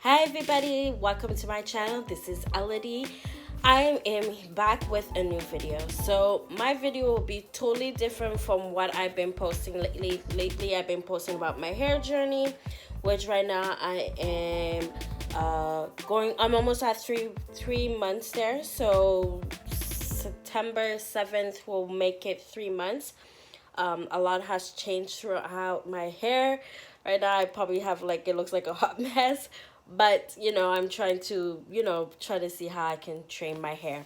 Hi everybody, welcome to my channel. This is Elodie. I am back with a new video. So my video will be totally different from what I've been posting lately. Lately I've been posting about my hair journey, which right now I am I'm almost at three months there. So September 7th will make it 3 months. A lot has changed throughout my hair. Right now I probably have it looks like a hot mess, but I'm trying to try to see how I can train my hair.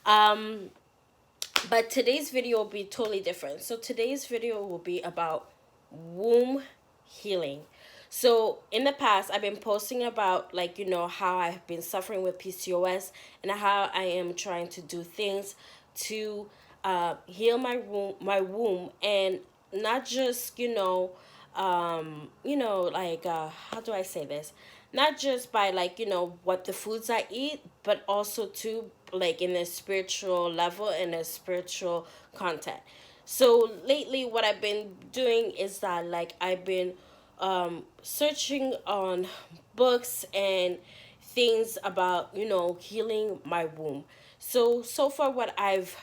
But today's video will be totally different. So today's video will be about womb healing. So in the past, I've been posting about how I've been suffering with PCOS and how I am trying to do things to heal my womb, and not just how do I say this? Not just by what the foods I eat, but also too in a spiritual level and a spiritual content. So lately what I've been doing is that I've been searching on books and things about healing my womb. So far what I've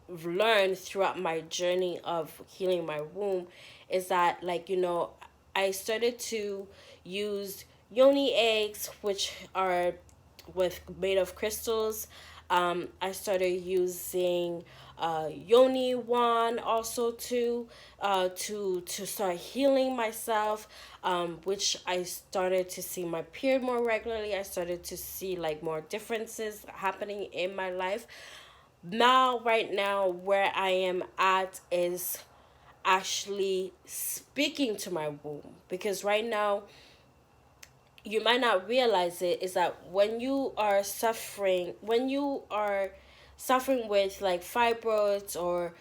learned throughout my journey of healing my womb is that I started to use Yoni eggs, which are made of crystals. I started using Yoni wand also to start healing myself, which I started to see my period more regularly. I started to see more differences happening in my life. Now, right now, where I am at is actually speaking to my womb, because right now you might not realize it is that when you are suffering with fibroids or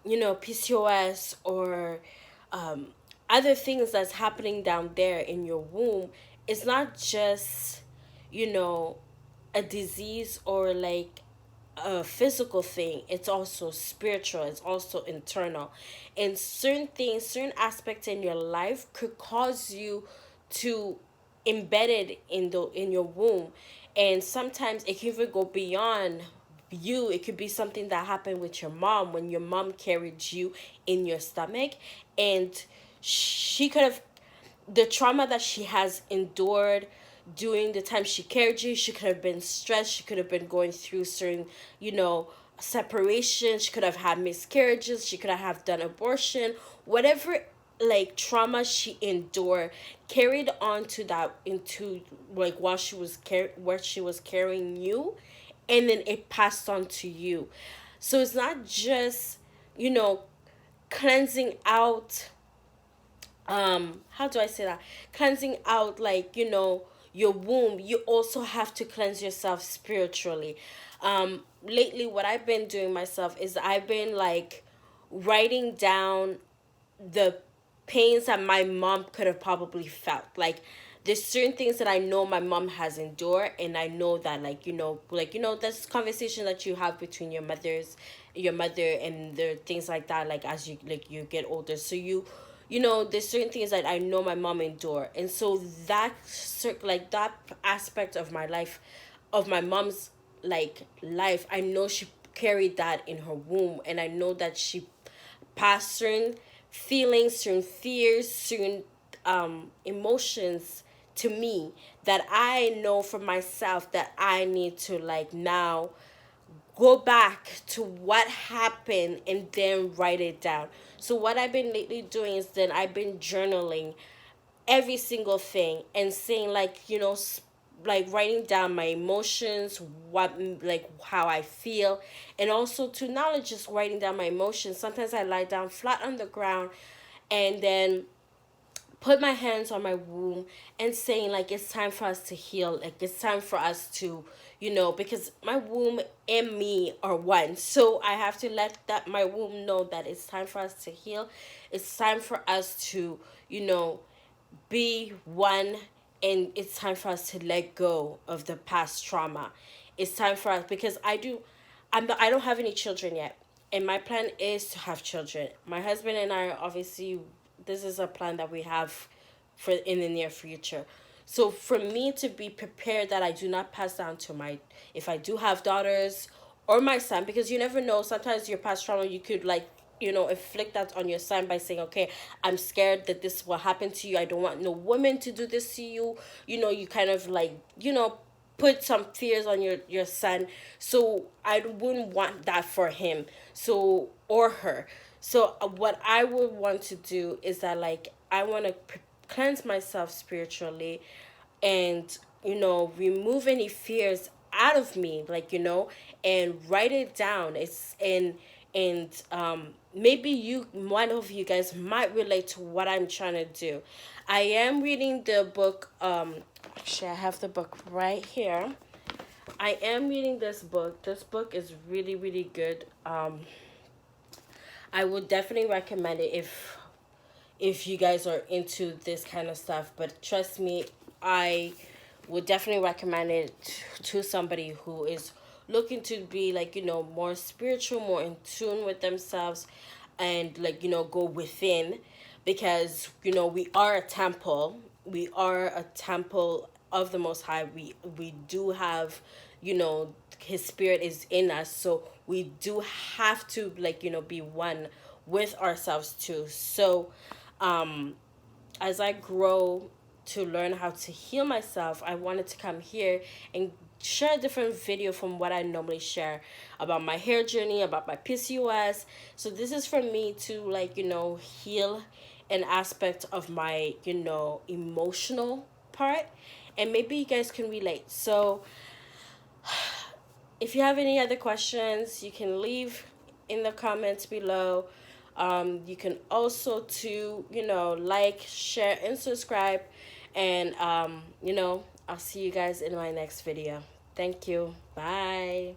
PCOS or other things that's happening down there in your womb, it's not just a disease or a physical thing. It's also spiritual, it's also internal, and certain aspects in your life could cause you to embed it in your womb. And sometimes it can even go beyond you. It could be something that happened with your mom when your mom carried you in your stomach, and she could have the trauma that she has endured during the time she carried you. She could have been stressed. She could have been going through certain, separation. She could have had miscarriages. She could have done abortion. Whatever trauma she endured carried on to that into while she was where she was carrying you, and then it passed on to you. So it's not just cleansing out, how do I say that, cleansing out your womb. You also have to cleanse yourself spiritually. Lately what I've been doing myself is I've been writing down the pains that my mom could have probably felt. There's certain things that I know my mom has endured, and I know that there's conversation that you have between your mother and the things like that, as you get older. So there's certain things that I know my mom endured, and so that aspect of my life, of my mom's life, I know she carried that in her womb, and I know that she passed certain feelings, certain fears, certain emotions to me that I know for myself that I need to now go back to what happened and then write it down. So what I've been lately doing is then I've been journaling every single thing and saying writing down my emotions, what how I feel, and also to not just writing down my emotions. Sometimes I lie down flat on the ground and then put my hands on my womb and saying it's time for us to heal. It's time for us to because my womb and me are one. So I have to let that my womb know that it's time for us to heal. It's time for us to be one, and it's time for us to let go of the past trauma. It's time for us, because I don't have any children yet, and my plan is to have children. My husband and I, obviously, this is a plan that we have for in the near future. So for me to be prepared that I do not pass down to my, if I do have daughters or my son, because you never know, sometimes your past trauma, you could like, inflict that on your son by saying, okay, I'm scared that this will happen to you, I don't want no woman to do this to you. You kind of like, put some fears on your son. So I wouldn't want that for him, so, or her. So what I would want to do is that, like, I want to cleanse myself spiritually, and remove any fears out of me, like, and write it down. It's and maybe you, one of you guys, might relate to what I'm trying to do. I am reading the book. Actually, I have the book right here. I am reading this book. This book is really, really good. I would definitely recommend it if you guys are into this kind of stuff. But trust me, I would definitely recommend it to somebody who is looking to be, like, more spiritual, more in tune with themselves, and, like, go within, because we are a temple. We are a temple of the Most High. We do have, his spirit is in us, so we do have to, like, be one with ourselves too. So as I grow to learn how to heal myself, I wanted to come here and share a different video from what I normally share about my hair journey, about my PCOS. So this is for me to, like, heal an aspect of my, emotional part, and maybe you guys can relate. So if you have any other questions, you can leave in the comments below. You can also to, like, share, and subscribe. And I'll see you guys in my next video. Thank you. Bye.